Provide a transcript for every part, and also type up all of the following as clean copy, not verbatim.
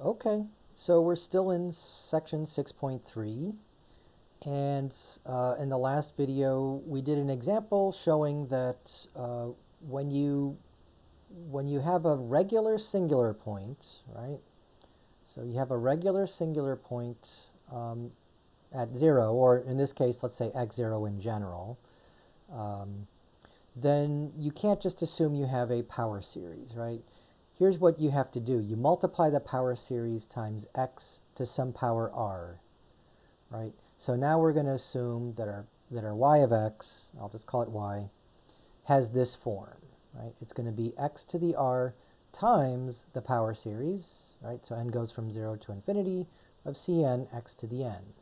Okay, so we're still in section 6.3, and in the last video we did an example showing that when you have a regular singular point, right? So you have a regular singular point at 0, or in this case, let's say x0 in general, then you can't just assume you have a power series, right? Here's what you have to do. You multiply the power series times x to some power r, right? So now we're going to assume that our y of x, I'll just call it y, has this form, right? It's going to be x to the r times the power series, right? So n goes from 0 to infinity of Cn x to the n.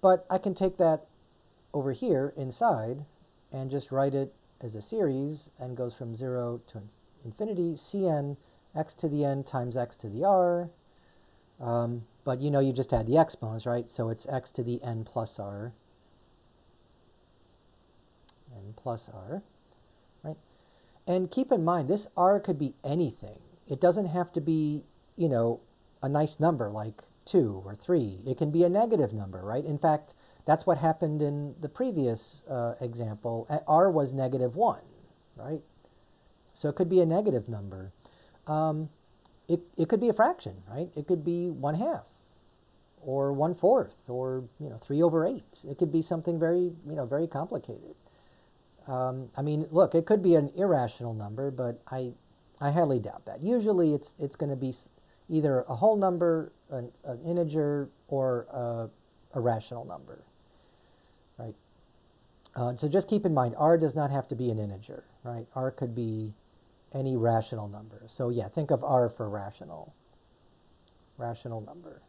But I can take that over here inside and just write it as a series. N goes from 0 to infinity, Cn x to the n times x to the r. But you know you just add the exponents, right? So it's x to the n plus r. N plus r, right? And keep in mind, this r could be anything. It doesn't have to be, you know, a nice number like 2 or 3. It can be a negative number, right? In fact, that's what happened in the previous example. R was -1, right? So it could be a negative number. It could be a fraction, right? It could be 1/2 or 1/4 or 3/8. It could be something very very complicated. I mean, look, it could be an irrational number, but I highly doubt that. Usually it's going to be either a whole number, an integer, or a rational number, right? So just keep in mind, r does not have to be an integer, right? R could be any rational number. So yeah, think of r for rational number.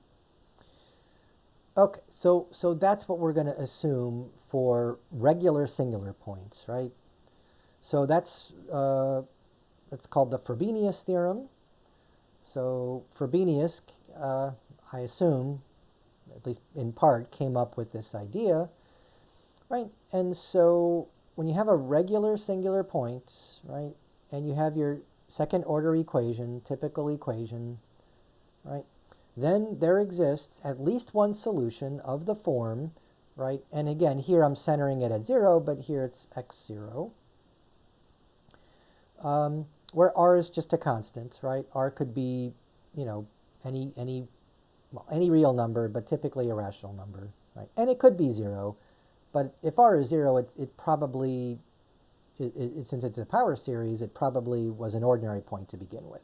Okay, so that's what we're going to assume for regular singular points, right? So that's called the Frobenius theorem. So Frobenius, I assume, at least in part, came up with this idea, right? And so when you have a regular singular point, right, and you have your second order equation, typical equation, right, then there exists at least one solution of the form, right? And again, here I'm centering it at 0, but here it's x0, where r is just a constant, right? R could be, any real number, but typically a rational number, right? And it could be 0, but if r is 0, it probably, since it's a power series, it probably was an ordinary point to begin with.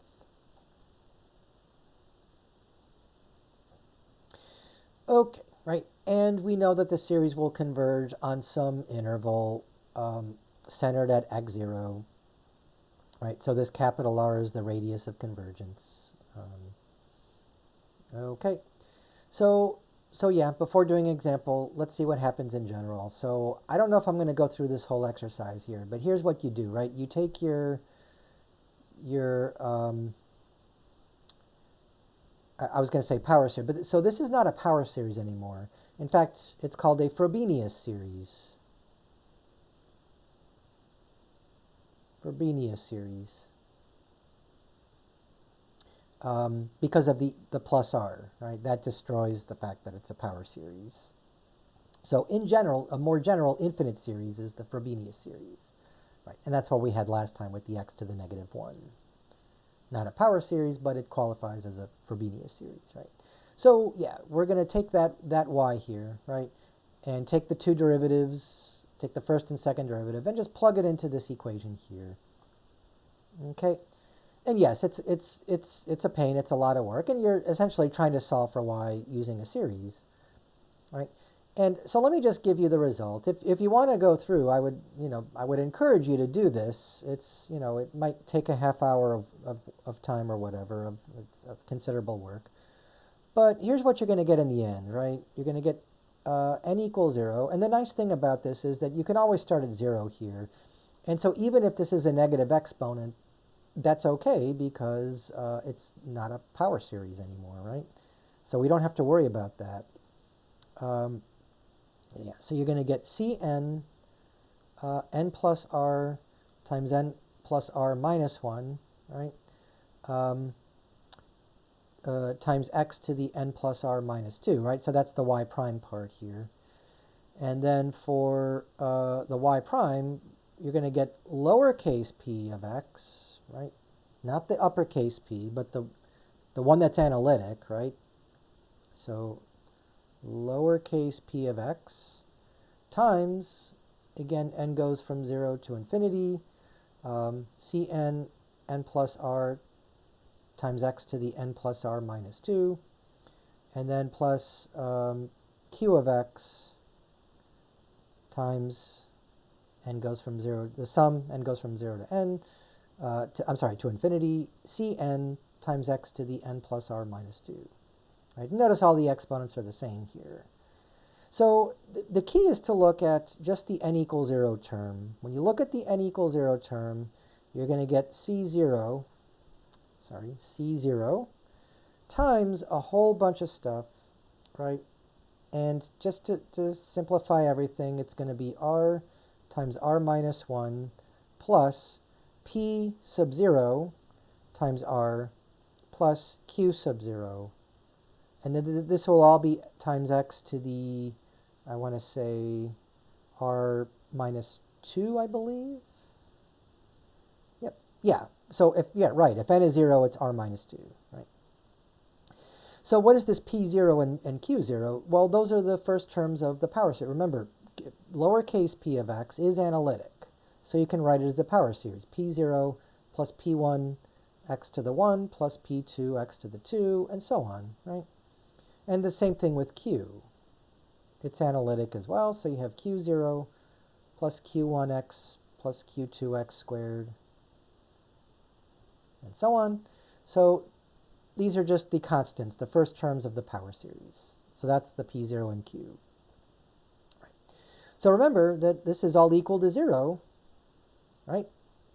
Okay, right, and we know that the series will converge on some interval centered at x0, right? So this capital R is the radius of convergence. Okay, so yeah, before doing an example, let's see what happens in general. So I don't know if I'm going to go through this whole exercise here, but here's what you do, right? You take your I was going to say power series, but so this is not a power series anymore. In fact, it's called a Frobenius series. Frobenius series. Because of the plus r, right? That destroys the fact that it's a power series. So in general, a more general infinite series is the Frobenius series, right? And that's what we had last time with the x to the -1. Not a power series, but it qualifies as a Frobenius series, right? So yeah, we're going to take that y here, right, and take the two derivatives, take the first and second derivative, and just plug it into this equation here. Okay, and yes, it's a pain. It's a lot of work, and you're essentially trying to solve for y using a series, right? And so let me just give you the result. If you want to go through, I would encourage you to do this. It's, it might take a half hour of time or whatever, it's considerable work. But here's what you're going to get in the end, right? You're going to get n equals 0. And the nice thing about this is that you can always start at 0 here. And so even if this is a negative exponent, that's okay because it's not a power series anymore, right? So we don't have to worry about that. Yeah, so you're going to get Cn n plus r times n plus r minus 1, right? times x to the n plus r minus 2, right? So that's the y prime part here. And then for the y prime, you're going to get lowercase p of x, right? Not the uppercase p, but the one that's analytic, right? So lowercase p of x times, again, n goes from 0 to infinity, cn n plus r times x to the n plus r minus 2, and then plus q of x times n goes from 0, the sum n goes from 0 to n, to infinity, cn times x to the n plus r minus 2. Right? Notice all the exponents are the same here. So the key is to look at just the n equals 0 term. When you look at the n equals 0 term, you're going to get C0 times a whole bunch of stuff, right? And just to simplify everything, it's going to be r times r minus 1 plus p sub 0 times r plus q sub 0. And then this will all be times x to the, I want to say, r minus 2, I believe. Yep. Yeah. So if n is 0, it's r minus 2, right? So what is this p0 and q0? Well, those are the first terms of the power series. Remember, lowercase p of x is analytic. So you can write it as a power series. p0 plus p1 x to the 1 plus p2 x to the 2, and so on, right? And the same thing with q. It's analytic as well, so you have q0 plus q1x plus q2x squared, and so on. So these are just the constants, the first terms of the power series. So that's the p0 and q. Right. So remember that this is all equal to 0, right?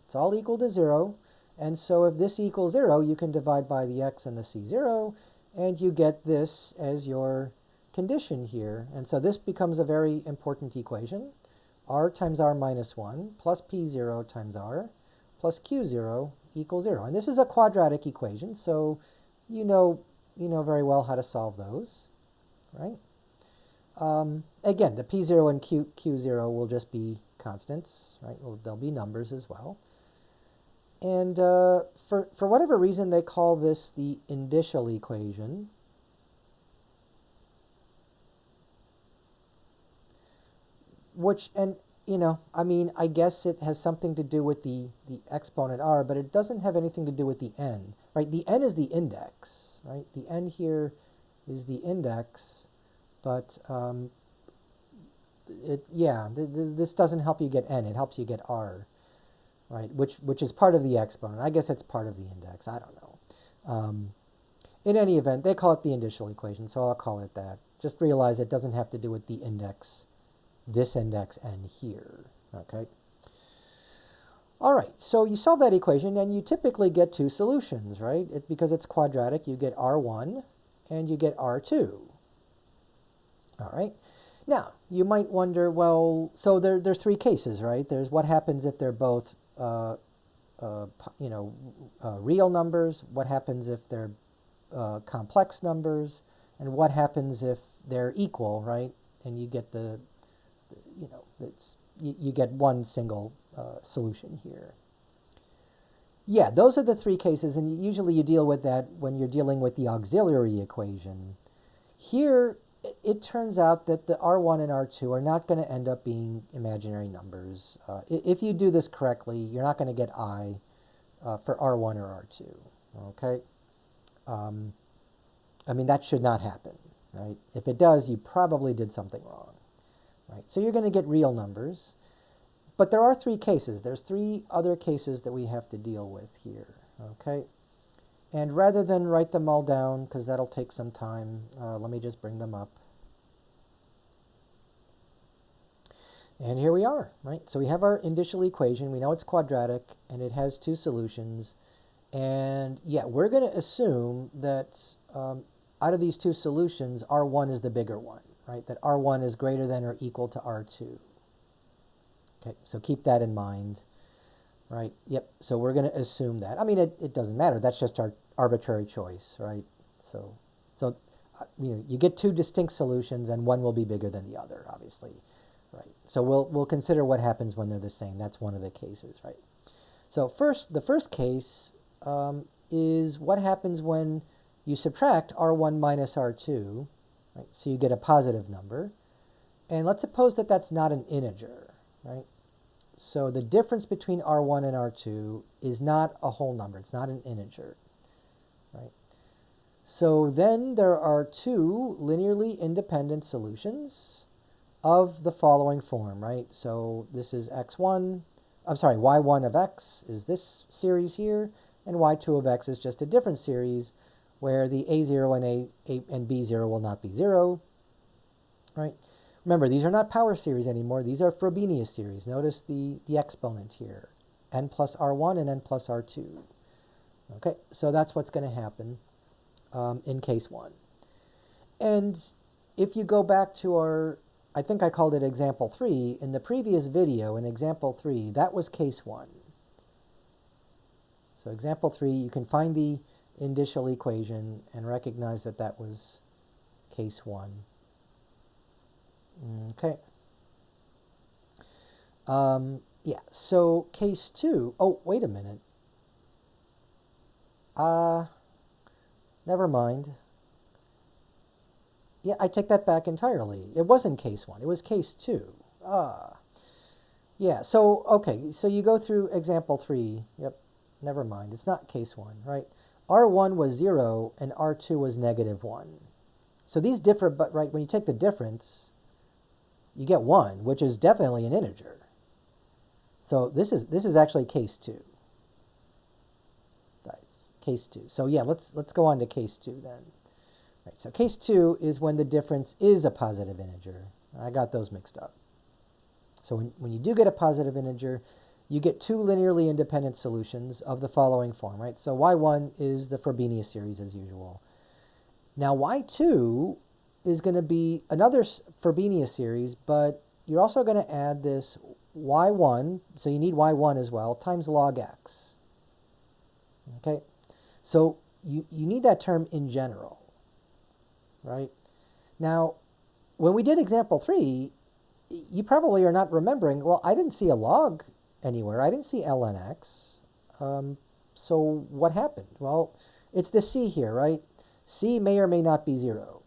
It's all equal to 0. And so if this equals 0, you can divide by the x and the c0, and you get this as your condition here. And so this becomes a very important equation. R times r minus 1 plus p0 times r plus q0 equals 0. And this is a quadratic equation, so you know very well how to solve those, right? Again, the p0 and q0 will just be constants, right? Well, they'll be numbers as well. And for whatever reason, they call this the indicial equation. Which, and I mean, I guess it has something to do with the exponent r, but it doesn't have anything to do with the n, right? The n is the index, right? The n here is the index, but this doesn't help you get n, it helps you get r, right? Which is part of the exponent. I guess it's part of the index, I don't know. In any event, they call it the indicial equation, so I'll call it that. Just realize it doesn't have to do with the index, this index n here, okay? All right, so you solve that equation, and you typically get two solutions, right? Because it's quadratic, you get r1 and you get r2. All right. Now, you might wonder, well, so there's three cases, right? There's what happens if they're both, real numbers, what happens if they're complex numbers, and what happens if they're equal, right? And you get you get one single solution here. Yeah, those are the three cases, and usually you deal with that when you're dealing with the auxiliary equation. Here, it turns out that the r1 and r2 are not going to end up being imaginary numbers. If you do this correctly, you're not going to get I for r1 or r2, okay? I mean, that should not happen, right? If it does, you probably did something wrong, right? So you're going to get real numbers. But there are three cases. There's three other cases that we have to deal with here, okay? And rather than write them all down, because that'll take some time, let me just bring them up. And here we are, right? So we have our indicial equation. We know it's quadratic, and it has two solutions. And yeah, we're going to assume that out of these two solutions, R1 is the bigger one, right? That R1 is greater than or equal to R2. Okay, so keep that in mind, right? Yep, so we're going to assume that. I mean, it doesn't matter. That's just our arbitrary choice, right? So you get two distinct solutions, and one will be bigger than the other, obviously, right? So we'll consider what happens when they're the same. That's one of the cases, right? So the first case is what happens when you subtract R1 minus R2, right? So you get a positive number. And let's suppose that that's not an integer, right? So the difference between R1 and R2 is not a whole number. It's not an integer, right? So then there are two linearly independent solutions of the following form, right? So this is y1 of x is this series here, and y2 of x is just a different series where the a0 and b0 will not be 0, right? Remember, these are not power series anymore. These are Frobenius series. Notice the exponent here, n plus r1 and n plus r2. Okay, so that's what's going to happen in case 1. And if you go back to I think I called it example 3. In the previous video, in example 3, that was case 1. So example 3, you can find the indicial equation and recognize that that was case 1. Okay. Yeah, so case 2, oh, wait a minute. Never mind. Yeah, I take that back entirely. It wasn't case 1. It was case 2. Yeah, so, okay, so you go through example 3. Yep, never mind. It's not case 1, right? R1 was 0 and R2 was negative 1. So these differ, but right, when you take the difference, you get 1, which is definitely an integer. So this is actually case 2. That's case 2. So yeah, let's go on to case 2 then. Right, so case 2 is when the difference is a positive integer. I got those mixed up. So when you do get a positive integer, you get two linearly independent solutions of the following form, right? So y1 is the Frobenius series as usual. Now y2 is going to be another Frobenius series, but you're also going to add this y1, so you need y1 as well, times log x. Okay? So you need that term in general. Right? Now, when we did example 3, you probably are not remembering, well, I didn't see a log anywhere. I didn't see ln x. So what happened? Well, it's the c here, right? C may or may not be 0.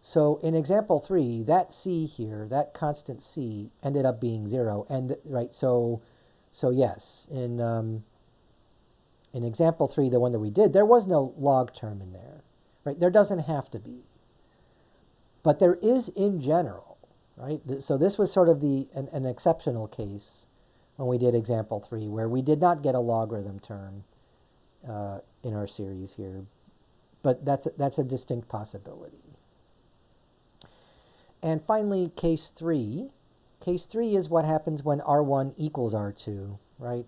So in example 3, that c here, that constant c, ended up being 0. And right, so yes, in example 3, the one that we did, there was no log term in there. Right? There doesn't have to be. But there is in general, right? So this was sort of an exceptional case when we did example 3, where we did not get a logarithm term in our series here. But that's a distinct possibility. And finally, case 3. Case 3 is what happens when R1 equals R2, right?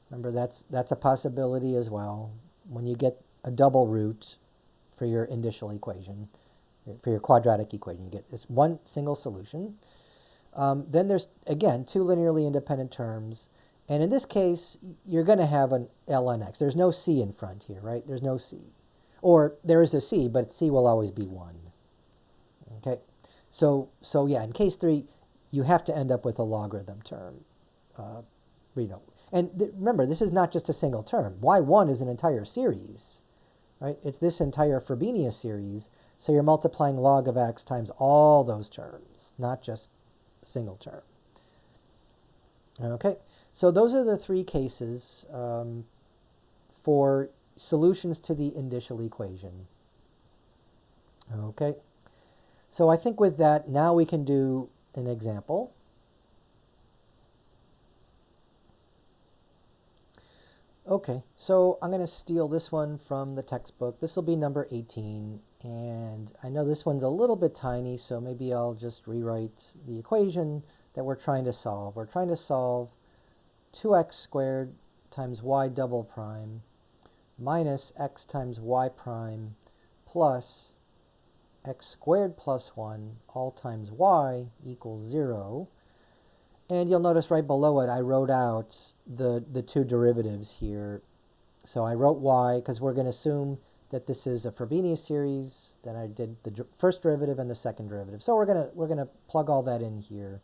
Remember, that's a possibility as well. When you get a double root for your indicial equation, for your quadratic equation, you get this one single solution. Then there's, again, two linearly independent terms. And in this case, you're going to have an ln x. There's no c in front here, right? There's no c. Or there is a c, but c will always be 1. Okay? So yeah, in case 3, you have to end up with a logarithm term. And remember, this is not just a single term. y1 is an entire series, right? It's this entire Frobenius series. So you're multiplying log of x times all those terms, not just a single term. Okay, so those are the 3 cases for solutions to the indicial equation. Okay, so I think with that, now we can do an example. Okay, so I'm going to steal this one from the textbook. This will be number 18, and I know this one's a little bit tiny, so maybe I'll just rewrite the equation that we're trying to solve. We're trying to solve 2x squared times y double prime minus x times y prime plus x squared plus 1 all times y equals 0. And you'll notice right below it, I wrote out the two derivatives here. So I wrote y, because we're going to assume that this is a Frobenius series. Then I did the first derivative and the second derivative. So we're gonna plug all that in here,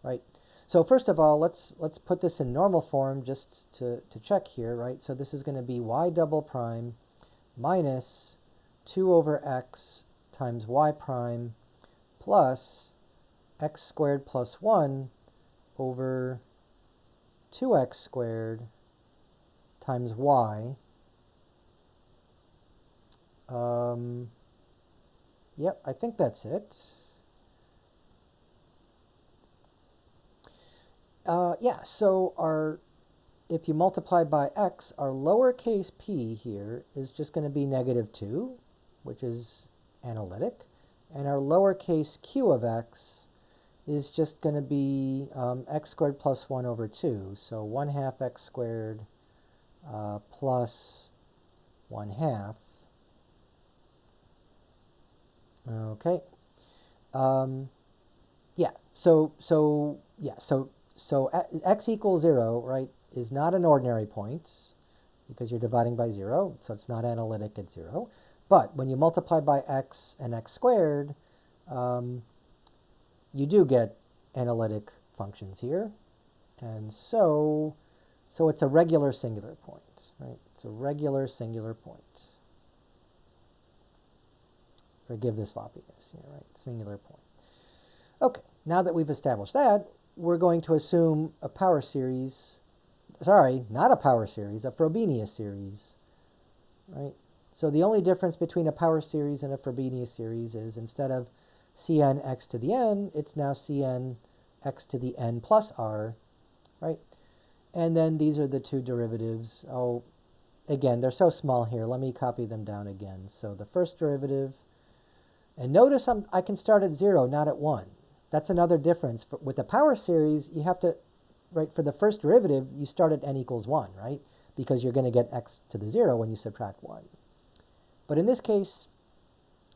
right? So first of all, let's put this in normal form just to check here, right? So this is going to be y double prime minus 2 over x times y prime plus x squared plus 1 over 2x squared times y. Yep, I think that's it. Yeah, so if you multiply by x, our lowercase p here is just going to be -2, which is analytic. And our lowercase q of x is just going to be x squared plus 1 over 2. So 1/2 x squared plus 1/2. Okay. Yeah, so x equals 0, right, is not an ordinary point because you're dividing by 0, so it's not analytic at 0. But when you multiply by x and x squared, you do get analytic functions here. And so it's a regular singular point, right? It's a regular singular point. Forgive the sloppiness here, right? Singular point. Okay, now that we've established that, we're going to assume a power series, sorry, not a power series, a Frobenius series, right? So the only difference between a power series and a Frobenius series is instead of Cn x to the n, it's now Cn x to the n plus r, right? And then these are the two derivatives. Oh, again, they're so small here. Let me copy them down again. So the first derivative, and notice I can start at 0, not at 1. That's another difference. With the power series, you have to, right, for the first derivative, you start at n equals 1, right? Because you're going to get x to the 0 when you subtract 1. But in this case,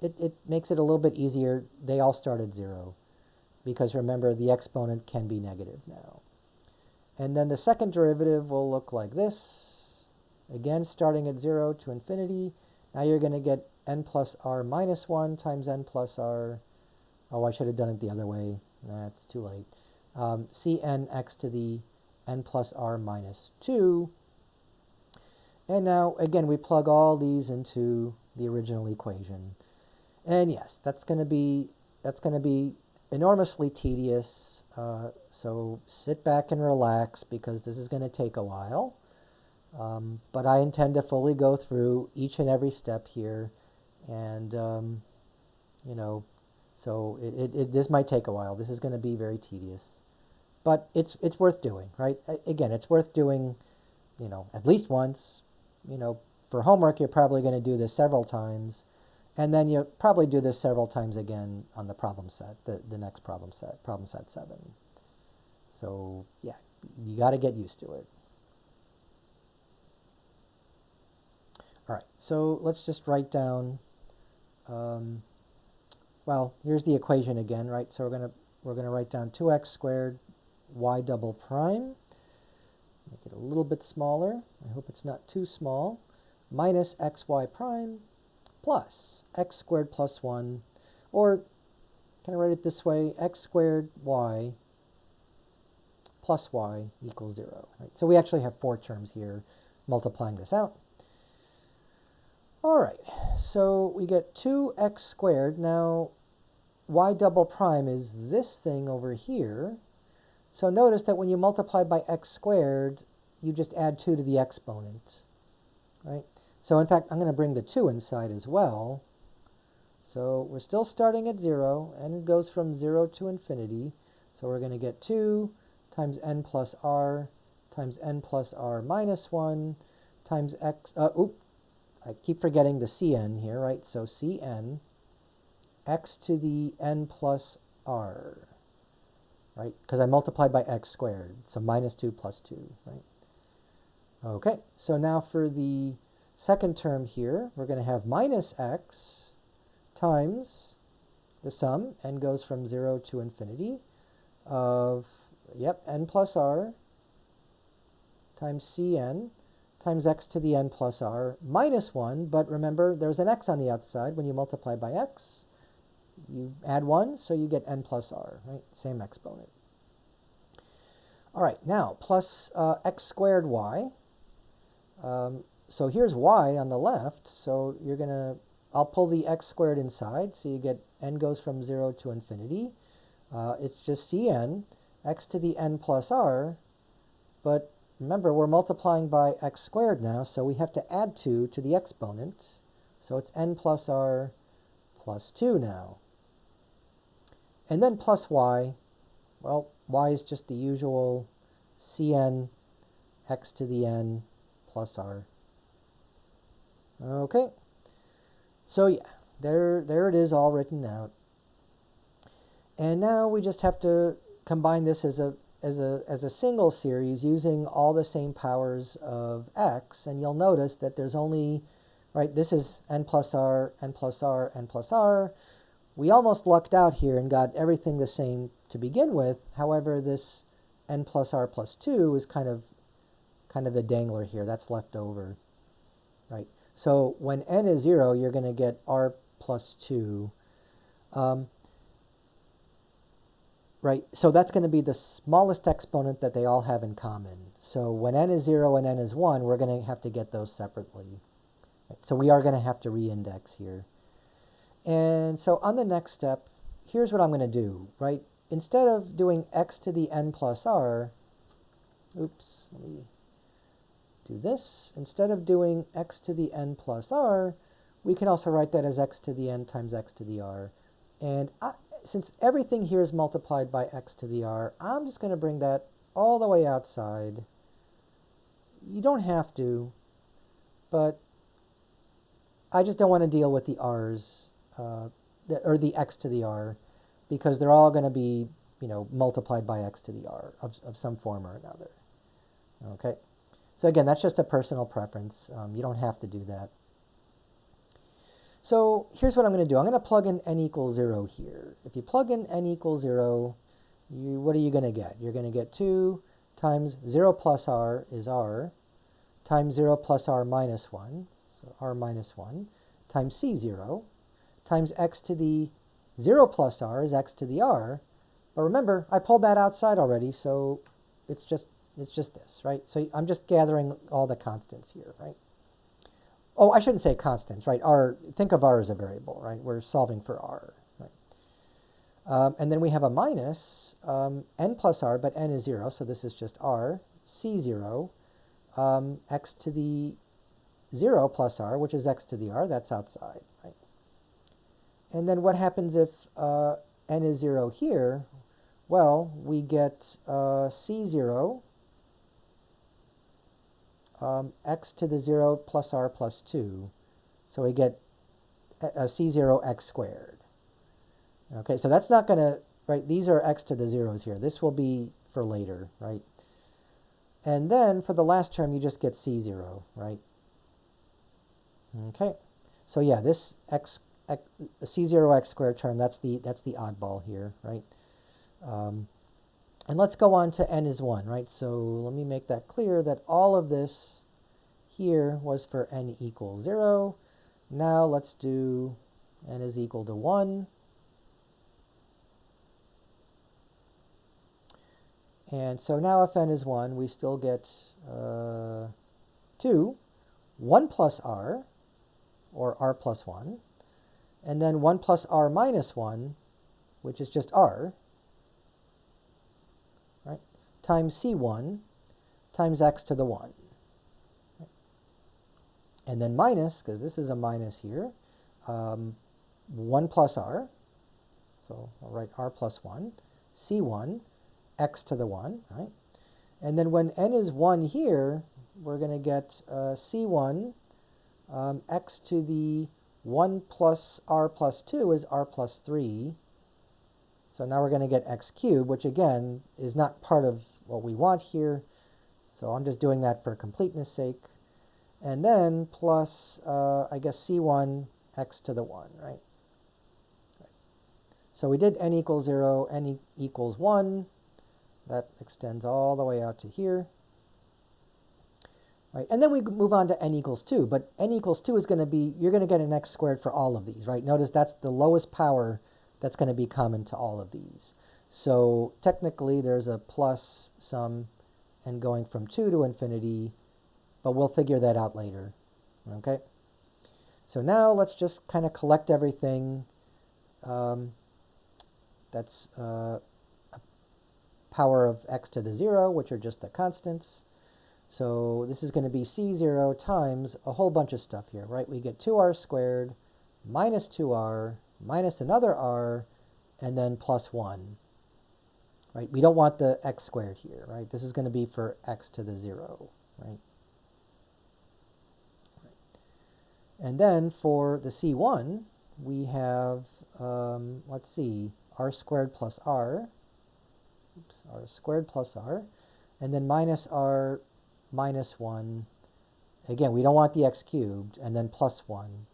it makes it a little bit easier. They all start at 0 because remember, the exponent can be negative now. And then the second derivative will look like this. Again, starting at 0 to infinity. Now you're going to get n plus r minus 1 times n plus r. Oh, I should have done it the other way. That's too late. Cn x to the n plus r minus 2. And now, again, we plug all these into the original equation. And yes, that's going to be enormously tedious. So sit back and relax because this is going to take a while. But I intend to fully go through each and every step here. And, you know, so this might take a while. This is going to be very tedious. But it's worth doing, right? Again, it's worth doing, you know, at least once. You know, for homework, you're probably going to do this several times. And then you'll probably do this several times again on the problem set, the next problem set 7. So, yeah, you got to get used to it. All right, so let's just write down, well, here's the equation again, right? So we're gonna write down 2x squared y double prime. Make it a little bit smaller. I hope it's not too small. Minus xy prime plus x squared plus 1, or can I write it this way? X squared y plus y equals 0. Right? So we actually have 4 terms here multiplying this out. All right, so we get 2x squared. Now, y double prime is this thing over here. So notice that when you multiply by x squared, you just add 2 to the exponent, right? So in fact, I'm going to bring the 2 inside as well. So we're still starting at 0, and it goes from 0 to infinity. So we're going to get 2 times n plus r times n plus r minus 1 times x, I keep forgetting the Cn here, right? So Cn x to the n plus r, right? Because I multiplied by x squared, so minus 2 plus 2, right? Okay, so now for the second term here, we're going to have minus x times the sum, n goes from 0 to infinity, of, n plus r times Cn times x to the n plus r minus 1, but remember there's an x on the outside. When you multiply by x, you add 1, so you get n plus r, right? Same exponent. All right, now plus x squared y. So here's y on the left, so you're going to, I'll pull the x squared inside, so you get n goes from 0 to infinity. It's just cn, x to the n plus r, but remember, we're multiplying by x squared now, so we have to add 2 to the exponent. So it's n plus r plus 2 now. And then plus y. Well, y is just the usual cn x to the n plus r. Okay. So yeah, there it is all written out. And now we just have to combine this as a single series using all the same powers of x, and you'll notice that there's only, right, this is n plus r, n plus r, n plus r. We almost lucked out here and got everything the same to begin with. However, this n plus r plus 2 is kind of the dangler here. That's left over, right? So when n is 0, you're going to get r plus 2. Right, so that's going to be the smallest exponent that they all have in common. So when n is 0 and n is 1, we're going to have to get those separately. Right, so we are going to have to reindex here. And so on the next step, here's what I'm going to do, right? Instead of doing x to the n plus r, oops, let me do this. Instead of doing x to the n plus r, we can also write that as x to the n times x to the r. And since everything here is multiplied by x to the r, I'm just going to bring that all the way outside. You don't have to, but I just don't want to deal with the r's, or the x to the r, because they're all going to be, multiplied by x to the r of some form or another. Okay? So again, that's just a personal preference. You don't have to do that. So here's what I'm going to do. I'm going to plug in n equals 0 here. If you plug in n equals 0, what are you going to get? You're going to get 2 times 0 plus r is r, times 0 plus r minus 1, so r minus 1, times c0, times x to the 0 plus r is x to the r. But remember, I pulled that outside already, so it's just this, right? So I'm just gathering all the constants here, right? Oh, I shouldn't say constants, right? Think of r as a variable, right? We're solving for r, right? And then we have a minus n plus r, but n is 0, so this is just r, c0, x to the 0 plus r, which is x to the r, that's outside, right? And then what happens if n is 0 here? Well, we get c0, x to the 0 plus r plus 2. So we get c0 x squared. Okay, so that's not going to, right, these are x to the zeros here. This will be for later, right? And then for the last term, you just get c0, right? Okay, so yeah, this c0 x squared term, that's the oddball here, right? And let's go on to n is 1, right? So let me make that clear that all of this here was for n equals 0. Now let's do n is equal to 1. And so now if n is 1, we still get 2, 1 plus r, or r plus 1, and then 1 plus r minus 1, which is just r, right, times c1 times x to the 1. And then minus, because this is a minus here, 1 plus r, so I'll write r plus 1, c1, x to the 1, right? And then when n is 1 here, we're going to get c1, x to the 1 plus r plus 2 is r plus 3. So now we're going to get x cubed, which again is not part of what we want here. So I'm just doing that for completeness sake. And then plus, I guess, c1 x to the 1, right? So we did n equals 0, n equals 1. That extends all the way out to here. right? And then we move on to n equals 2, but n equals 2 is going to be, you're going to get an x squared for all of these, right? Notice that's the lowest power that's going to be common to all of these. So technically there's a plus some and going from 2 to infinity, but we'll figure that out later, okay? So now let's just kind of collect everything. That's a power of x to the 0, which are just the constants. So this is going to be c0 times a whole bunch of stuff here, right? We get 2r squared minus 2r minus another r and then plus 1, right? We don't want the x squared here, right? This is going to be for x to the 0, right? And then for the c1, we have, let's see, r squared plus r, r squared plus r, and then minus r minus 1. Again, we don't want the x cubed, and then plus 1,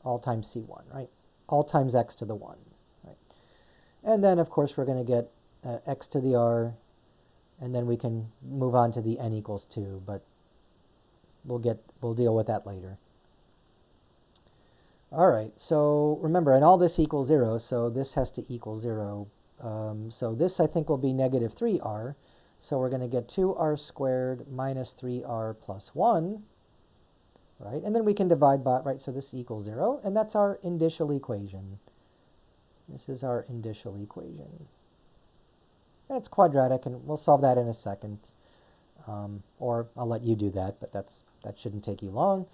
all times c1, right? All times x to the 1, right? And then, of course, we're going to get x to the r, and then we can move on to the n equals 2, but we'll deal with that later. All right, so remember, and all this equals 0, so this has to equal 0. So this, I think, will be negative 3r. So we're going to get 2r squared minus 3r plus 1, right? And then we can divide by, right, so this equals 0, and that's our indicial equation. This is our indicial equation. And it's quadratic, and we'll solve that in a second. Or I'll let you do that, but that shouldn't take you long.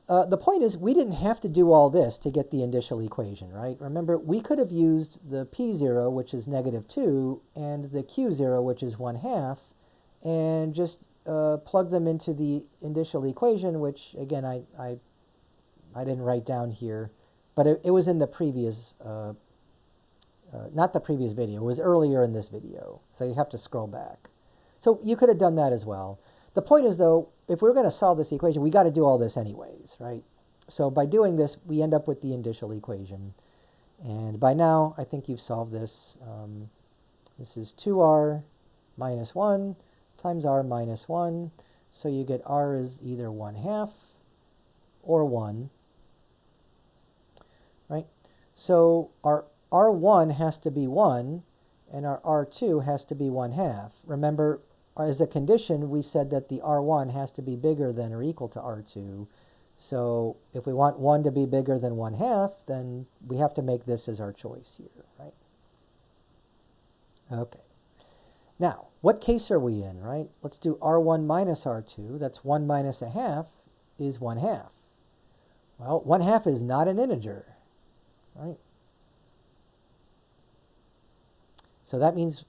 The point is, we didn't have to do all this to get the indicial equation, right? Remember, we could have used the p0, which is negative 2, and the q0, which is 1/2, and just plug them into the indicial equation, which, again, I didn't write down here, but it was in the previous, not the previous video, it was earlier in this video, so you have to scroll back. So you could have done that as well. The point is, though, if we're going to solve this equation, we got to do all this anyways, right? So by doing this, we end up with the indicial equation. And by now, I think you've solved this. This is 2r minus 1 times r minus 1. So you get r is either 1/2 or 1, right? So our r1 has to be 1, and our r2 has to be 1/2. Remember, as a condition, we said that the r1 has to be bigger than or equal to r2. So if we want 1 to be bigger than 1/2, then we have to make this as our choice here, right? Okay. Now, what case are we in, right? Let's do r1 minus r2. That's 1 minus 1/2 is 1/2. Well, 1/2 is not an integer, right? So that means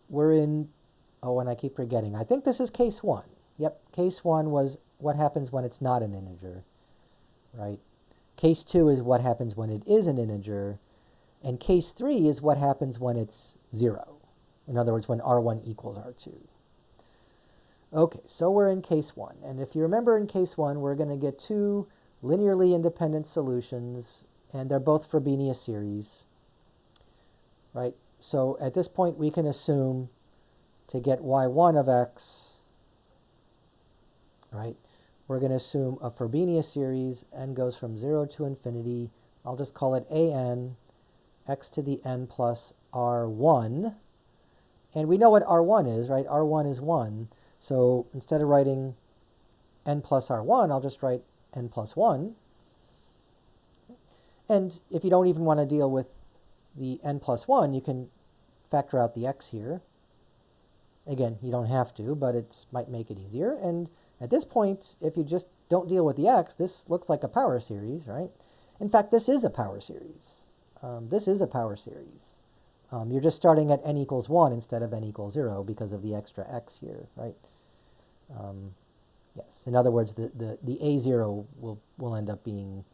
we're in, oh, and I keep forgetting. I think this is case 1. Yep, case 1 was what happens when it's not an integer, right? Case 2 is what happens when it is an integer. And case 3 is what happens when it's 0. In other words, when r1 equals r2. Okay, so we're in case 1. And if you remember in case 1, we're going to get two linearly independent solutions, and they're both Frobenius series, right? So at this point, we can assume to get y1 of x, right, we're going to assume a Frobenius series, n goes from 0 to infinity. I'll just call it an, x to the n plus r1. And we know what r1 is, right? r1 is 1. So instead of writing n plus r1, I'll just write n plus 1. And if you don't even want to deal with the n plus 1, you can factor out the x here. Again, you don't have to, but it might make it easier. And at this point, if you just don't deal with the x, this looks like a power series, right? In fact, this is a power series. This is a power series. You're just starting at n equals 1 instead of n equals 0 because of the extra x here, right? Yes, in other words, the a0 will end up being,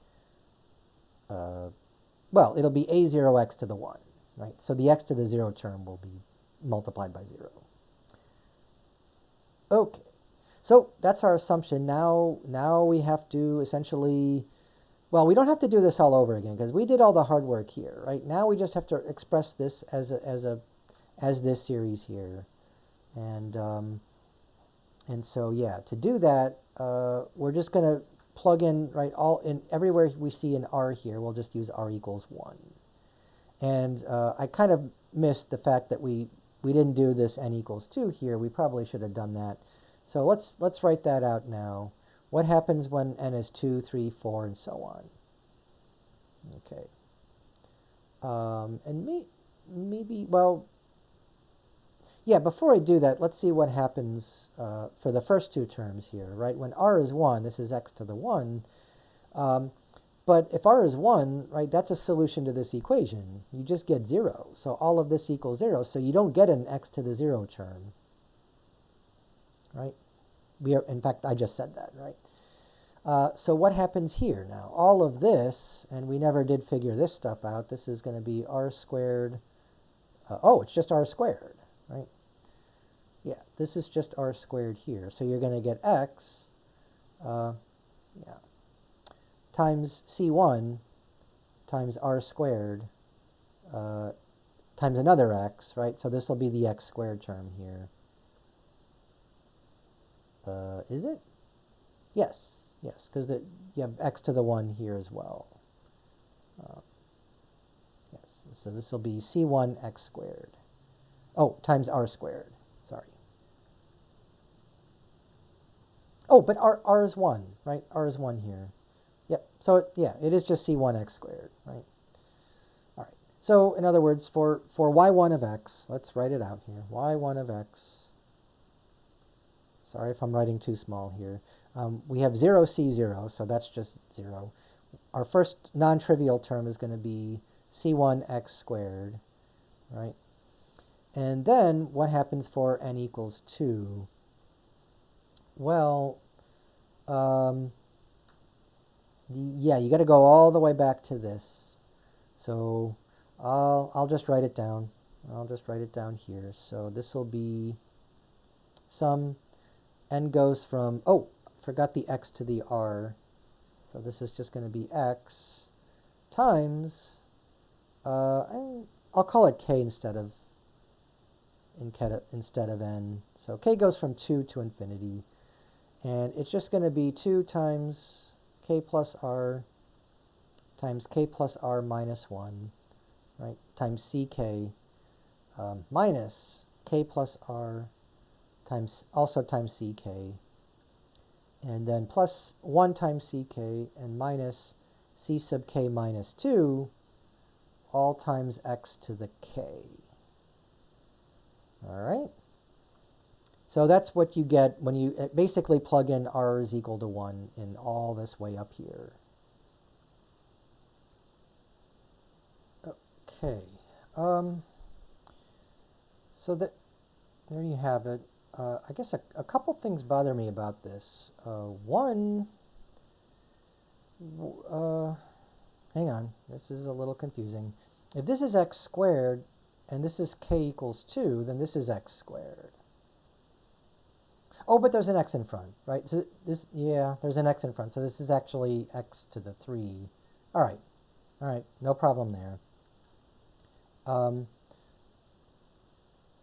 well, it'll be a0x to the 1, right? So the x to the 0 term will be multiplied by 0. Okay, so that's our assumption. Now we have to essentially, well, we don't have to do this all over again because we did all the hard work here, right? Now we just have to express this as this series here, and And so, yeah, to do that, we're just going to plug in, right, all in everywhere we see an r here, we'll just use r equals 1. And I kind of missed the fact that we didn't do this n equals 2 here. We probably should have done that. So let's write that out now. What happens when n is 2, 3, 4, and so on? Okay. And maybe, well, yeah, before I do that, let's see what happens for the first two terms here, right? When r is 1, this is x to the 1. But if r is 1, right, that's a solution to this equation. You just get 0. So all of this equals 0. So you don't get an x to the 0 term, right? In fact, I just said that, right? So what happens here now? All of this, and we never did figure this stuff out, this is going to be r squared. Oh, it's just r squared, right? Yeah, this is just r squared here. So you're going to get x, times c1 times r squared times another x, right? So this will be the x squared term here. Is it? Yes, because you have x to the 1 here as well. Yes, so this will be c1 x squared. Oh, times r squared, sorry. Oh, but r is 1, right? R is 1 here. Yep, so it is just c1 x squared, right? All right, so in other words, for y1 of x, let's write it out here. y1 of x, sorry if I'm writing too small here. We have 0c0, so that's just 0. Our first non-trivial term is going to be c1 x squared, right? And then what happens for n equals 2? Well, yeah, you got to go all the way back to this. So I'll just write it down. I'll just write it down here. So this will be some n goes from, oh, forgot the x to the r. So this is just going to be x times, I'll call it k instead of n. So k goes from 2 to infinity. And it's just going to be 2 times k plus r times k plus r minus 1, right, times ck minus k plus r also times ck, and then plus 1 times ck and minus c sub k minus 2, all times x to the k. All right? So that's what you get when you basically plug in r is equal to 1 in all this way up here. Okay. So there you have it. I guess a couple things bother me about this. One, hang on, this is a little confusing. If this is x squared and this is k equals 2, then this is x squared. Oh, but there's an x in front, right? So this, yeah, there's an x in front. So this is actually x to the 3. All right, no problem there.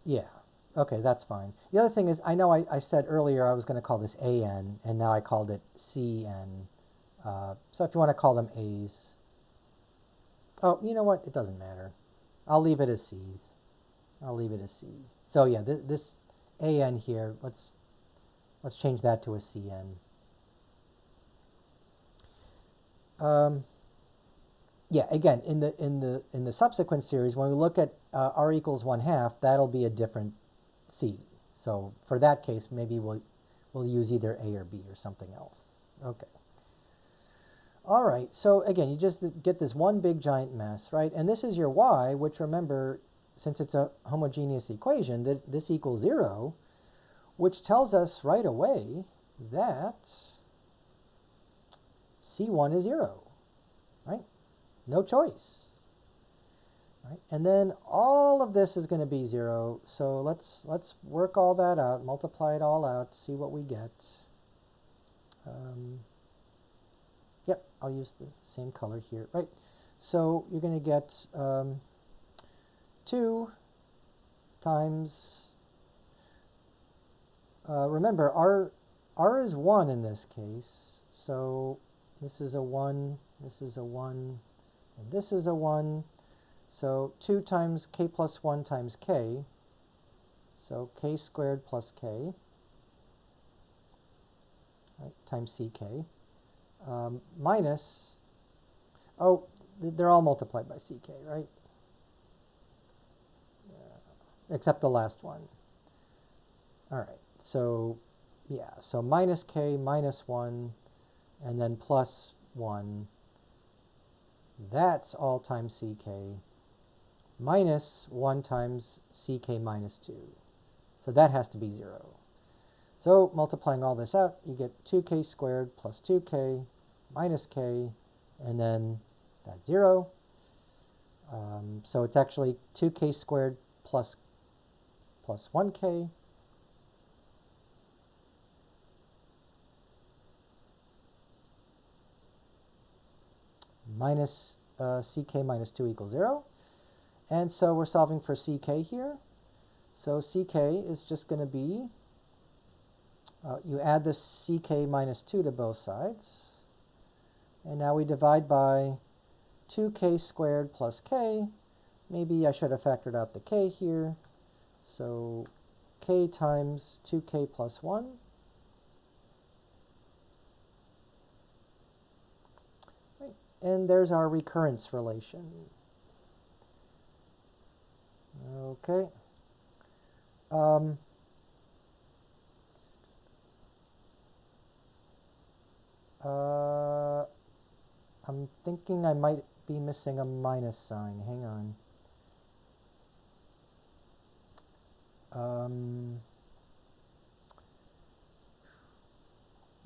Yeah, okay, that's fine. The other thing is, I know I said earlier I was going to call this an, and now I called it cn. So if you want to call them a's. Oh, you know what? It doesn't matter. I'll leave it as c's. I'll leave it as c. So yeah, this an here, let's change that to a cn. Yeah, again, in the subsequent series, when we look at r equals 1/2, that'll be a different c. So for that case, maybe we'll use either a or b or something else. Okay. All right. So again, you just get this one big giant mess, right? And this is your y, which, remember, since it's a homogeneous equation, that this equals 0, which tells us right away that c1 is 0, right? No choice, right? And then all of this is going to be 0. So let's work all that out, multiply it all out, see what we get. Yep, I'll use the same color here, right? So you're going to get 2 times remember, r is 1 in this case, so this is a 1, this is a 1, and this is a 1. So 2 times k plus 1 times k, so k squared plus k, right, times ck, minus, oh, they're all multiplied by ck, right? Except the last one. All right, so yeah, so minus k minus 1, and then plus 1. That's all times ck, minus 1 times ck minus 2. So that has to be 0. So multiplying all this out, you get 2k squared plus 2k minus k, and then that's 0. So it's actually 2k squared plus 1k minus ck minus 2 equals 0. And so we're solving for ck here. So ck is just going to be, you add the ck minus 2 to both sides. And now we divide by 2k squared plus k. Maybe I should have factored out the k here. So k times 2k plus 1. Right. And there's our recurrence relation. Okay. I'm thinking I might be missing a minus sign. Hang on.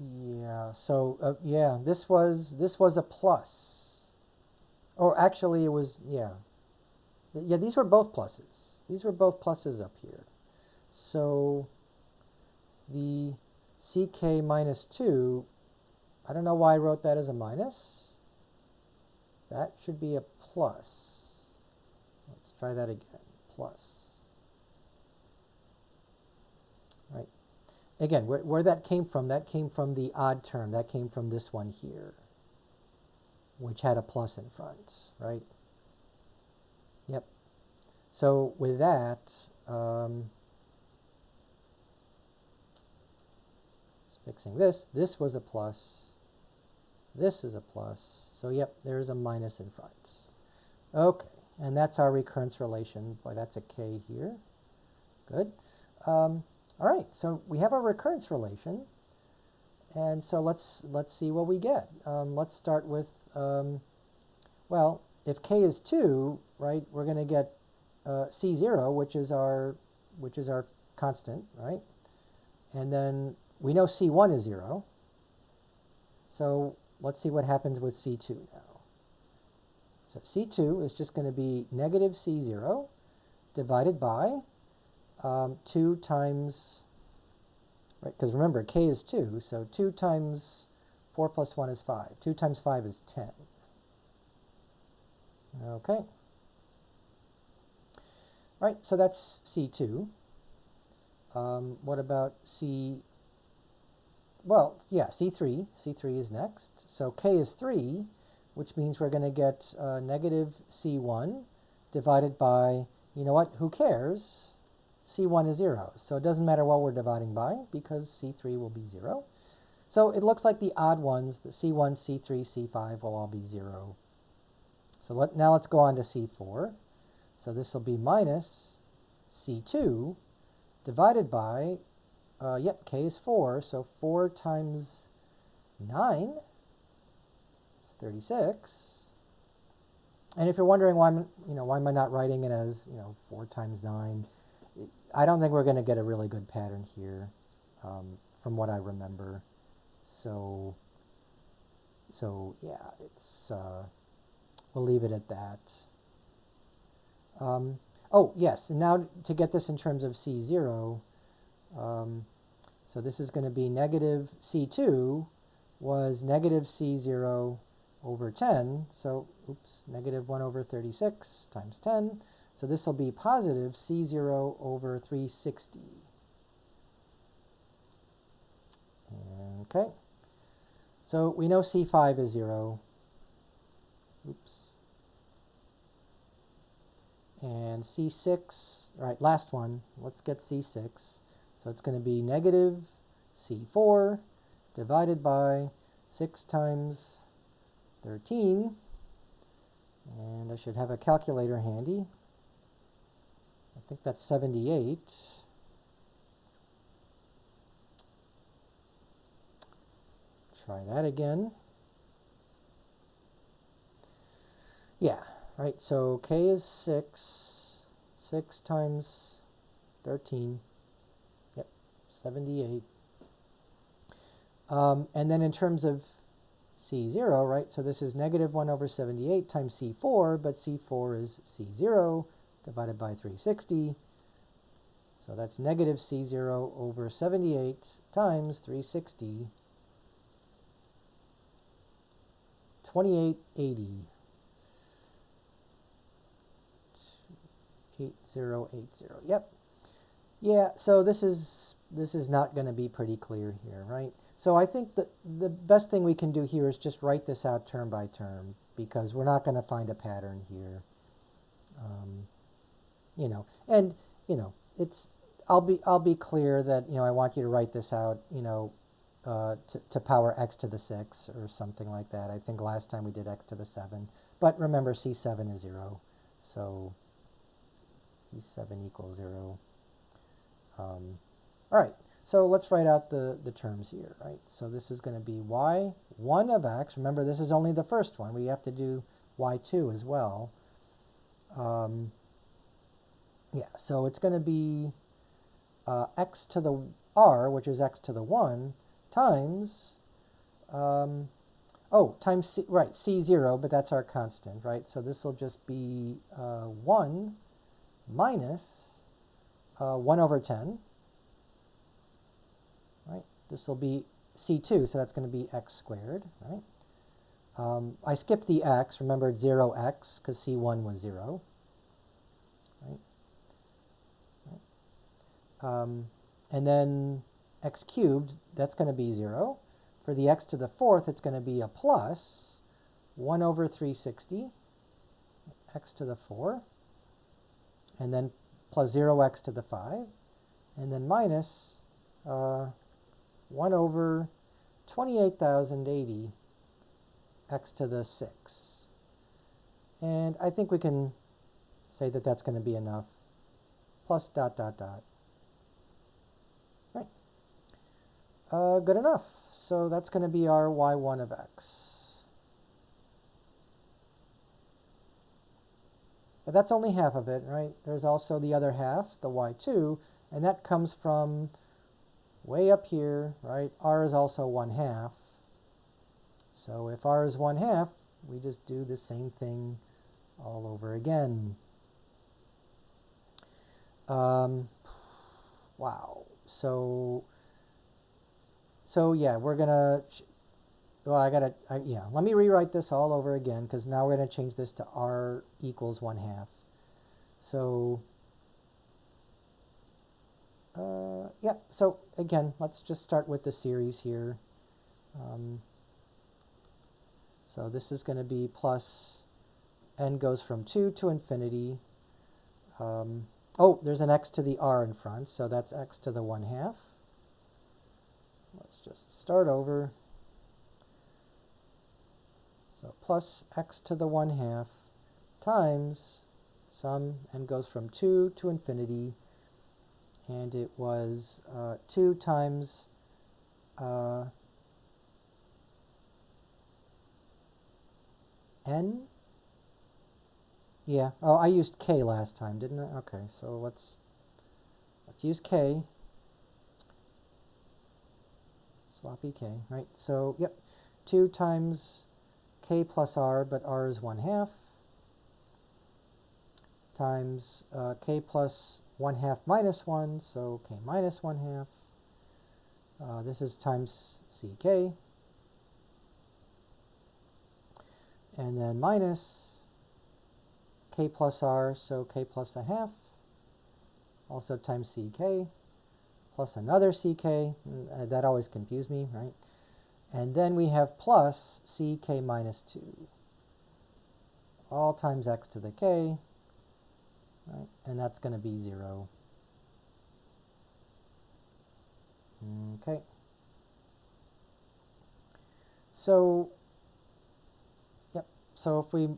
Yeah, so yeah, this was a plus. Or actually it was, yeah. Yeah, these were both pluses. These were both pluses up here. So the ck minus 2, I don't know why I wrote that as a minus. That should be a plus. Let's try that again. Plus. Right. Again, where that came from the odd term. That came from this one here, which had a plus in front, right? Yep. So with that, just fixing this was a plus. This is a plus. So yep, there's a minus in front. Okay, and that's our recurrence relation. Boy, that's a k here. Good. All right, so we have our recurrence relation. And so let's see what we get. Let's start with, well, if k is 2, right, we're going to get c0, which is our constant, right? And then we know c1 is 0. So let's see what happens with c2 now. So c2 is just going to be negative c0 divided by 2 times, right, because remember k is 2, so 2 times 4 plus 1 is 5. 2 times 5 is 10. Okay. Right, so that's c2. What about well, yeah, c3. c3 is next. So k is 3, which means we're going to get negative c1 divided by, you know what, who cares? c1 is 0. So it doesn't matter what we're dividing by because c3 will be 0. So it looks like the odd ones, the c1, c3, c5 will all be 0. So now let's go on to c4. So this will be minus c2 divided by, yep, k is 4, so 4 times 9 is 36. And if you're wondering why am I not writing it as 4 times 9, I don't think we're going to get a really good pattern here, from what I remember. So yeah, it's we'll leave it at that. Oh yes, and now to get this in terms of c0. So this is going to be negative c2 was negative c0 over 10. So, oops, negative 1 over 36 times 10. So this will be positive c0 over 360. Okay. So we know C5 is 0. Oops. And C6, right, last one. Let's get C6. So it's going to be negative C4 divided by 6 times 13. And I should have a calculator handy. I think that's 78. Try that again. Yeah, right, so K is 6. 6 times 13. Yep, 78. And then in terms of C0, right, so this is negative 1 over 78 times C4, but C4 is C0 divided by 360. So that's negative C0 over 78 times 360. 2880. 8080. Yep. Yeah, so this is not going to be pretty clear here, right? So I think that the best thing we can do here is just write this out term by term, because we're not going to find a pattern here. You know, and you know, it's I'll be clear that, you know, I want you to write this out, you know, to power x to the 6 or something like that. I think last time we did x to the 7, but remember C7 is 0, so C7 equals 0. All right, so let's write out the terms here, right? So this is going to be y1 of x. Remember, this is only the first one. We have to do y2 as well. Yeah, so it's going to be x to the r, which is x to the 1, times, times c, right, C0, but that's our constant, right? So this will just be 1 minus 1 over 10, right? This will be C2, so that's going to be x squared, right? I skipped the x. Remember, it's 0x, because C1 was 0, right? And then x cubed, that's going to be 0. For the x to the 4th, it's going to be a plus 1 over 360, x to the 4, and then plus 0x to the 5, and then minus 1 over 28,080, x to the 6. And I think we can say that that's going to be enough, plus dot, dot, dot. Good enough. So that's going to be our y1 of x. But that's only half of it, right? There's also the other half, the y2, and that comes from way up here, right? R is also 1/2. So if R is 1/2, we just do the same thing all over again. Wow. So yeah, we're going to, well, let me rewrite this all over again, because now we're going to change this to R equals 1/2. So, yeah, so again, let's just start with the series here. So this is going to be plus n goes from 2 to infinity. There's an x to the r in front, so that's x to the 1/2. Let's just start over. So plus x to the 1/2 times sum, n goes from 2 to infinity, and it was 2 times n? Yeah, I used k last time, didn't I? Okay, so let's use k. Sloppy k, right? So, yep, 2 times k plus r, but r is 1/2, times k plus 1/2 minus 1, so k minus 1/2. This is times ck. And then minus k plus r, so k plus 1/2, also times ck, plus another ck, that always confused me, right? And then we have plus ck minus 2, all times x to the k, right? And that's going to be 0. Okay. So, yep, so if we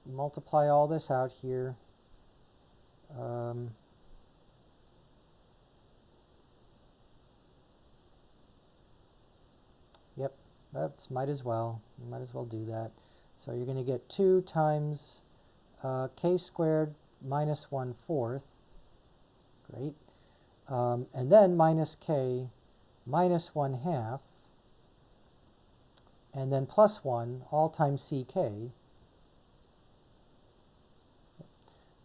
multiply all this out here, yep, that's might as well do that. So you're going to get 2 times k squared minus 1/4, great, and then minus k minus 1/2, and then plus 1, all times ck,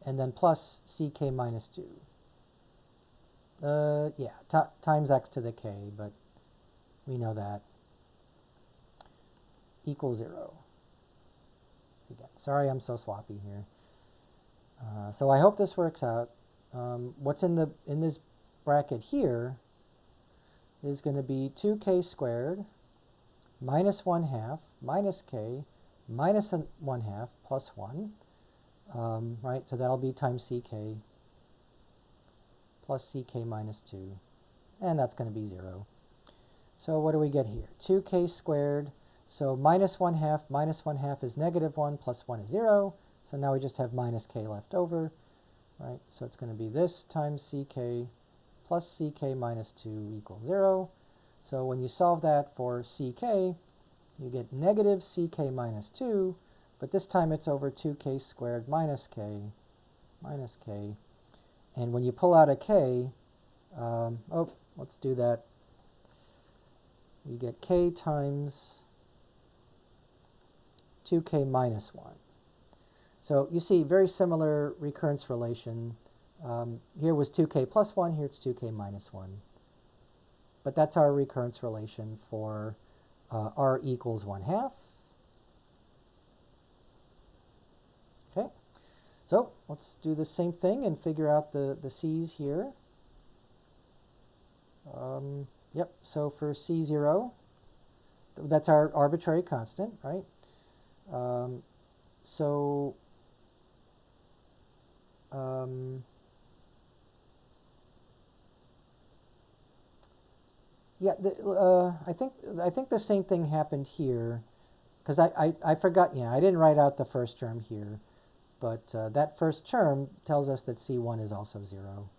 and then plus ck minus 2. Yeah, times x to the k, but we know that, equals 0. Again, sorry I'm so sloppy here. So I hope this works out. What's in this bracket here is going to be 2k squared minus 1/2 minus k minus 1/2 plus 1, right? So that'll be times ck plus ck minus 2, and that's going to be 0. So what do we get here? 2k squared, so minus 1/2 is negative 1 plus 1 is 0, so now we just have minus k left over, right? So it's going to be this times ck plus ck minus 2 equals 0. So when you solve that for ck, you get negative ck minus 2, but this time it's over 2k squared minus k, and when you pull out a k, let's do that. You get k times 2k minus 1. So you see very similar recurrence relation. Here was 2k plus 1, here it's 2k minus 1. But that's our recurrence relation for r equals 1/2. Okay, so let's do the same thing and figure out the c's here. Yep, so for c0, that's our arbitrary constant, right? Yeah, I think the same thing happened here, because I forgot. Yeah, I didn't write out the first term here, but that first term tells us that c1 is also 0.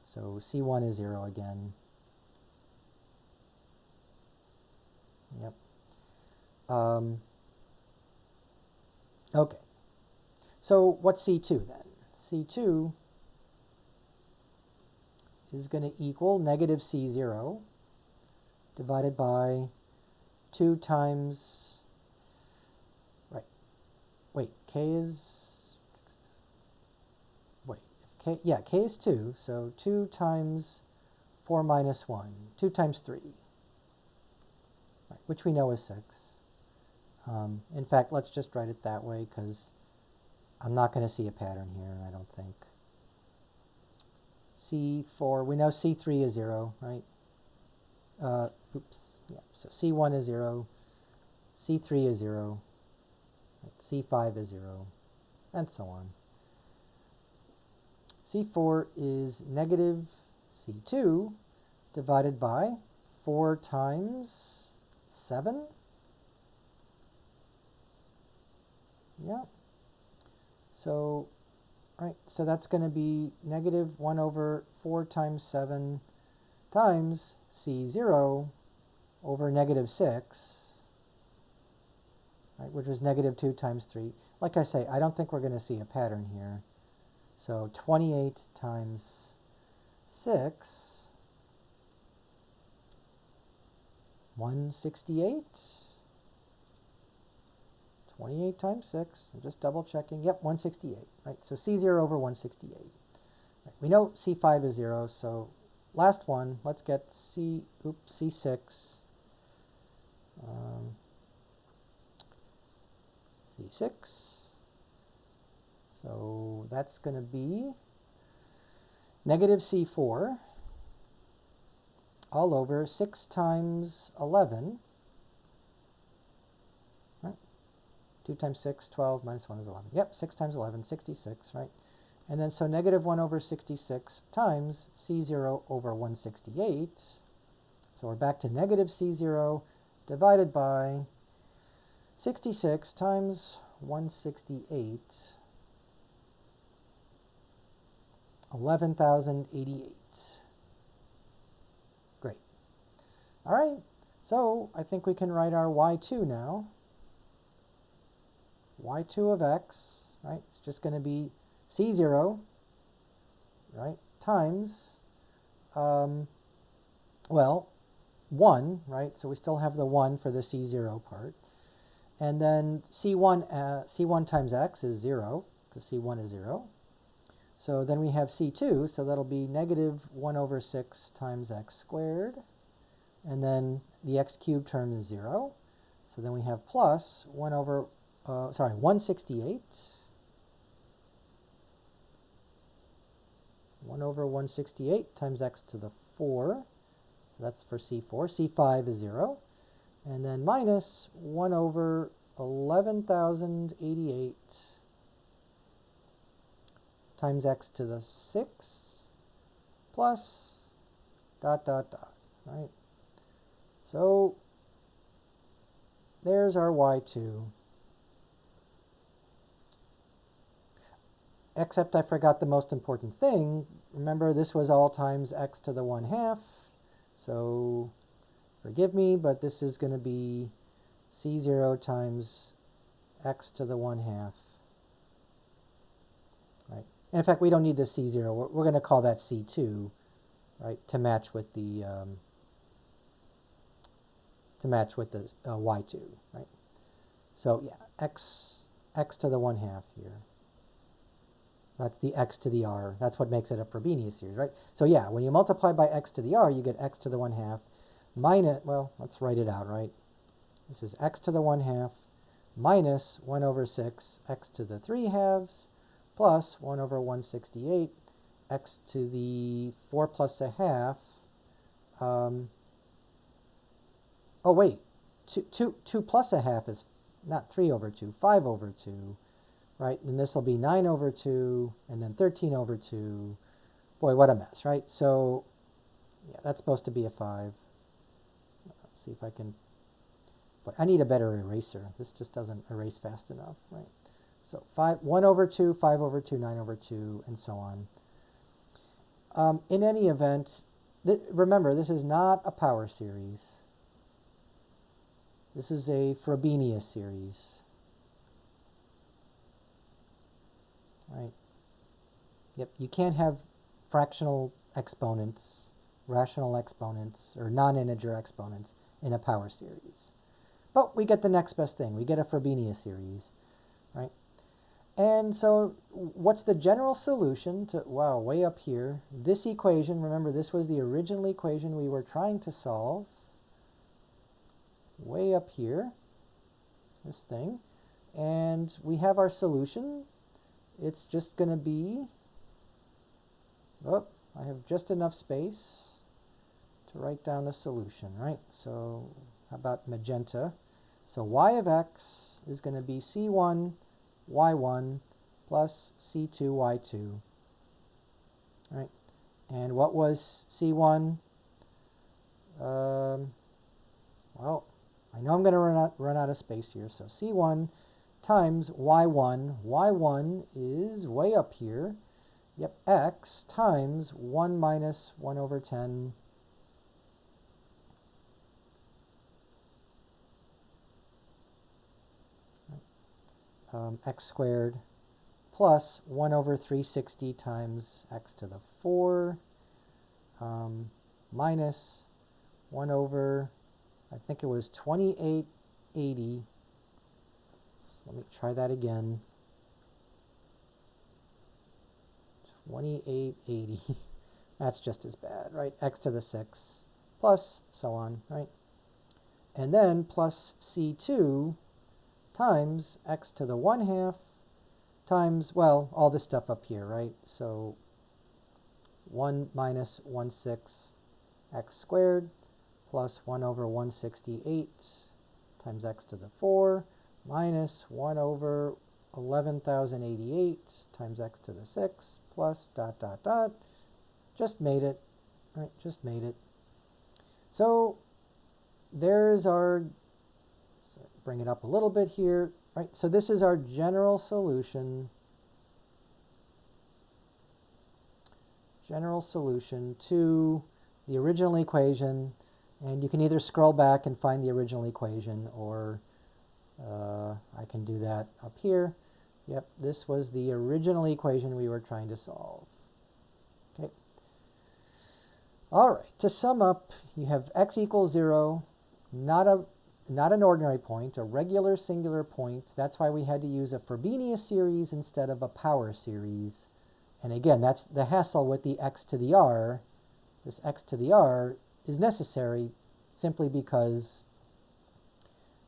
So c1 is 0 again. Yep. Okay. So what's c2 then? c2 is going to equal negative c0 divided by 2 times, right, wait, k is, wait, if k, yeah, k is 2, so 2 times 4 minus 1, 2 times 3, right, which we know is 6. In fact, let's just write it that way, because I'm not going to see a pattern here, I don't think. C4, we know C3 is 0, right? Oops, yeah, so C1 is 0, C3 is 0, right? C5 is 0, and so on. C4 is negative C2 divided by 4 times 7. Yeah. So, right, so that's going to be negative 1 over 4 times 7 times C0 over negative 6, right, which was negative 2 times 3. Like I say, I don't think we're going to see a pattern here. So 28 times 6, 168. 28 times 6, I'm just double checking. Yep, 168, right? So C0 over 168. Right. We know C5 is 0, so last one, let's get C6. C6. So that's going to be negative C4 all over 6 times 11. Right? 2 times 6, 12, minus 1 is 11. Yep, 6 times 11, 66, right? And then so negative 1 over 66 times C0 over 168. So we're back to negative C0 divided by 66 times 168, 11,088. Great. All right, so I think we can write our y2 now. y2 of x, right, it's just going to be C0, right, times, well, 1, right, so we still have the 1 for the C0 part. And then C1 times x is 0, because C1 is 0. So then we have C2, so that'll be negative 1 over 6 times x squared. And then the x cubed term is 0. So then we have plus 168. 1 over 168 times x to the 4. So that's for C4. C5 is 0. And then minus 1 over 11,088 times x to the 6 plus ... right? So there's our y2. Except I forgot the most important thing. Remember, this was all times x to the 1/2. So forgive me, but this is going to be C0 times x to the 1/2. Right? And in fact, we don't need the C0. We're going to call that C2, right, to match with the y2, right? So yeah, x to the 1/2 here. That's the x to the r. That's what makes it a Frobenius series, right? So yeah, when you multiply by x to the r, you get x to the 1/2 minus, well, let's write it out, right? This is x to the 1/2 minus 1 over 6 x to the 3/2 plus 1 over 168 x to the 4 plus a half. Oh wait, 2 plus a half is not 3 over 2, 5 over 2. Right, and this will be 9 over 2, and then 13 over 2. Boy, what a mess, right? So, yeah, that's supposed to be a 5. Let's see if I can... But I need a better eraser. This just doesn't erase fast enough, right? So 1 over 2, 5 over 2, 9 over 2, and so on. In any event, remember, this is not a power series. This is a Frobenius series. Right. Yep, you can't have fractional exponents, rational exponents, or non-integer exponents in a power series. But we get the next best thing. We get a Frobenius series, right? And so what's the general solution to, wow, way up here, this equation, remember this was the original equation we were trying to solve, way up here, this thing, and we have our solution. It's just going to be, oh, I have just enough space to write down the solution, right? So how about magenta? So y of x is going to be C1 y1 plus C2 y2, right? And what was C1? Well, I know I'm going to run out of space here. So C1 times y1. y1 is way up here. Yep, x times 1 minus 1 over 10 x squared plus 1 over 360 times x to the 4 minus 1 over, I think it was 2880. Let me try that again. 2880. That's just as bad, right? X to the 6 plus so on, right? And then plus C2 times x to the 1/2 times, well, all this stuff up here, right? So 1 minus 1/6 x squared plus 1 over 168 times x to the 4 minus 1 over 11,088 times x to the 6 plus dot dot dot. Just made it, right? Just made it. So there's our, so bring it up a little bit here, right? So this is our general solution. General solution to the original equation, and you can either scroll back and find the original equation, or I can do that up here. Yep, this was the original equation we were trying to solve. Okay. All right, to sum up, you have x equals 0, not an ordinary point, a regular singular point. That's why we had to use a Frobenius series instead of a power series. And again, that's the hassle with the x to the r. This x to the r is necessary simply because,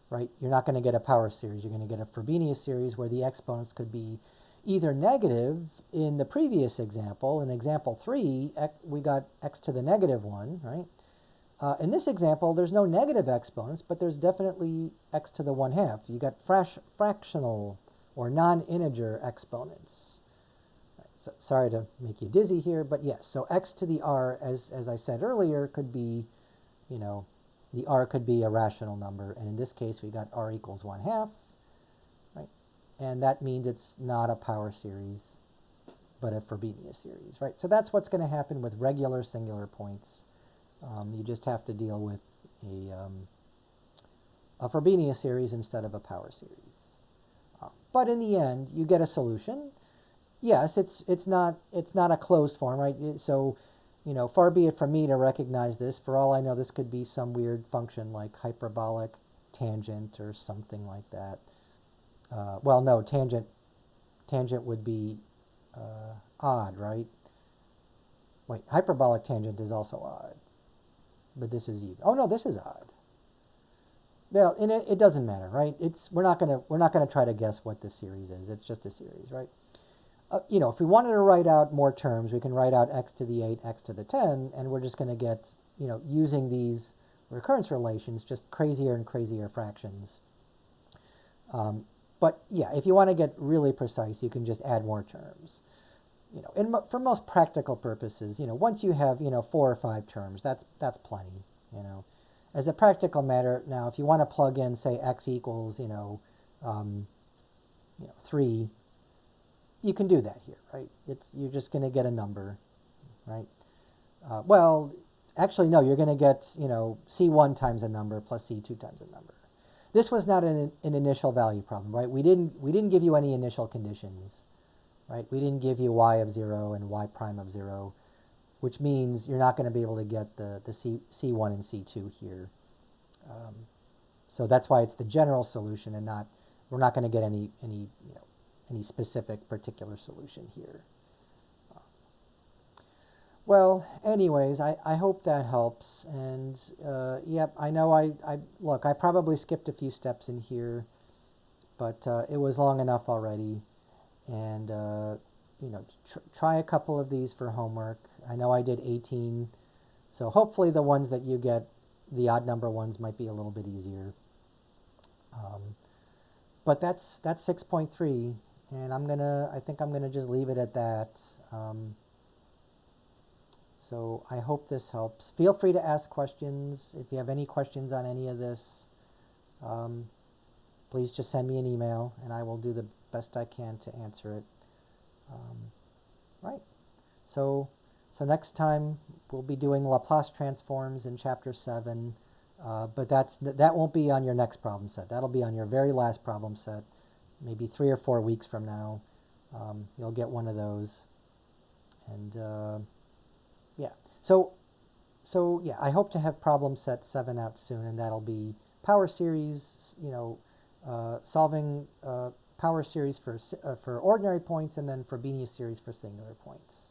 right, you're not going to get a power series. You're going to get a Frobenius series where the exponents could be either negative. In the previous example, in example 3, we got x to the negative 1, right? In this example, there's no negative exponents, but there's definitely x to the 1/2. You got fractional or non-integer exponents. So, sorry to make you dizzy here, but yes, so x to the r, as I said earlier, could be, you know, the r could be a rational number, and in this case we got r equals 1/2, right? And that means it's not a power series, but a Frobenius series, right? So that's what's going to happen with regular singular points. You just have to deal with a Frobenius series instead of a power series. But in the end, you get a solution. Yes, it's not a closed form, right? So, you know, far be it from me to recognize this. For all I know, this could be some weird function like hyperbolic tangent or something like that. Well, no, tangent would be odd, right? Wait, hyperbolic tangent is also odd, but this is even. Oh no, this is odd. Well, and it doesn't matter, right? We're not gonna try to guess what this series is. It's just a series, right? You know, if we wanted to write out more terms, we can write out x to the 8, x to the 10, and we're just going to get, you know, using these recurrence relations, just crazier and crazier fractions. But yeah, if you want to get really precise, you can just add more terms. You know, and for most practical purposes, you know, once you have, you know, 4 or 5 terms, that's plenty. You know, as a practical matter, now if you want to plug in, say, x equals, 3. You can do that here, right? You're just going to get a number, right? Well, actually, no, you're going to get, you know, C1 times a number plus C2 times a number. This was not an initial value problem, right? We didn't give you any initial conditions, right? We didn't give you y of 0 and y prime of 0, which means you're not going to be able to get the C1 and C2 here. So that's why it's the general solution, and we're not going to get any specific particular solution here. Well, anyways, I hope that helps. And yep, I know look, I probably skipped a few steps in here, but it was long enough already. And you know, try a couple of these for homework. I know I did 18, so hopefully the ones that you get, the odd number ones, might be a little bit easier. But that's 6.3. And I think I'm gonna just leave it at that. So I hope this helps. Feel free to ask questions. If you have any questions on any of this, please just send me an email, and I will do the best I can to answer it. Right. So next time we'll be doing Laplace transforms in Chapter 7, but that won't be on your next problem set. That'll be on your very last problem set. Maybe 3 or 4 weeks from now, you'll get one of those. And yeah, so yeah, I hope to have problem set 7 out soon, and that'll be power series, you know, solving power series for ordinary points, and then Frobenius series for singular points.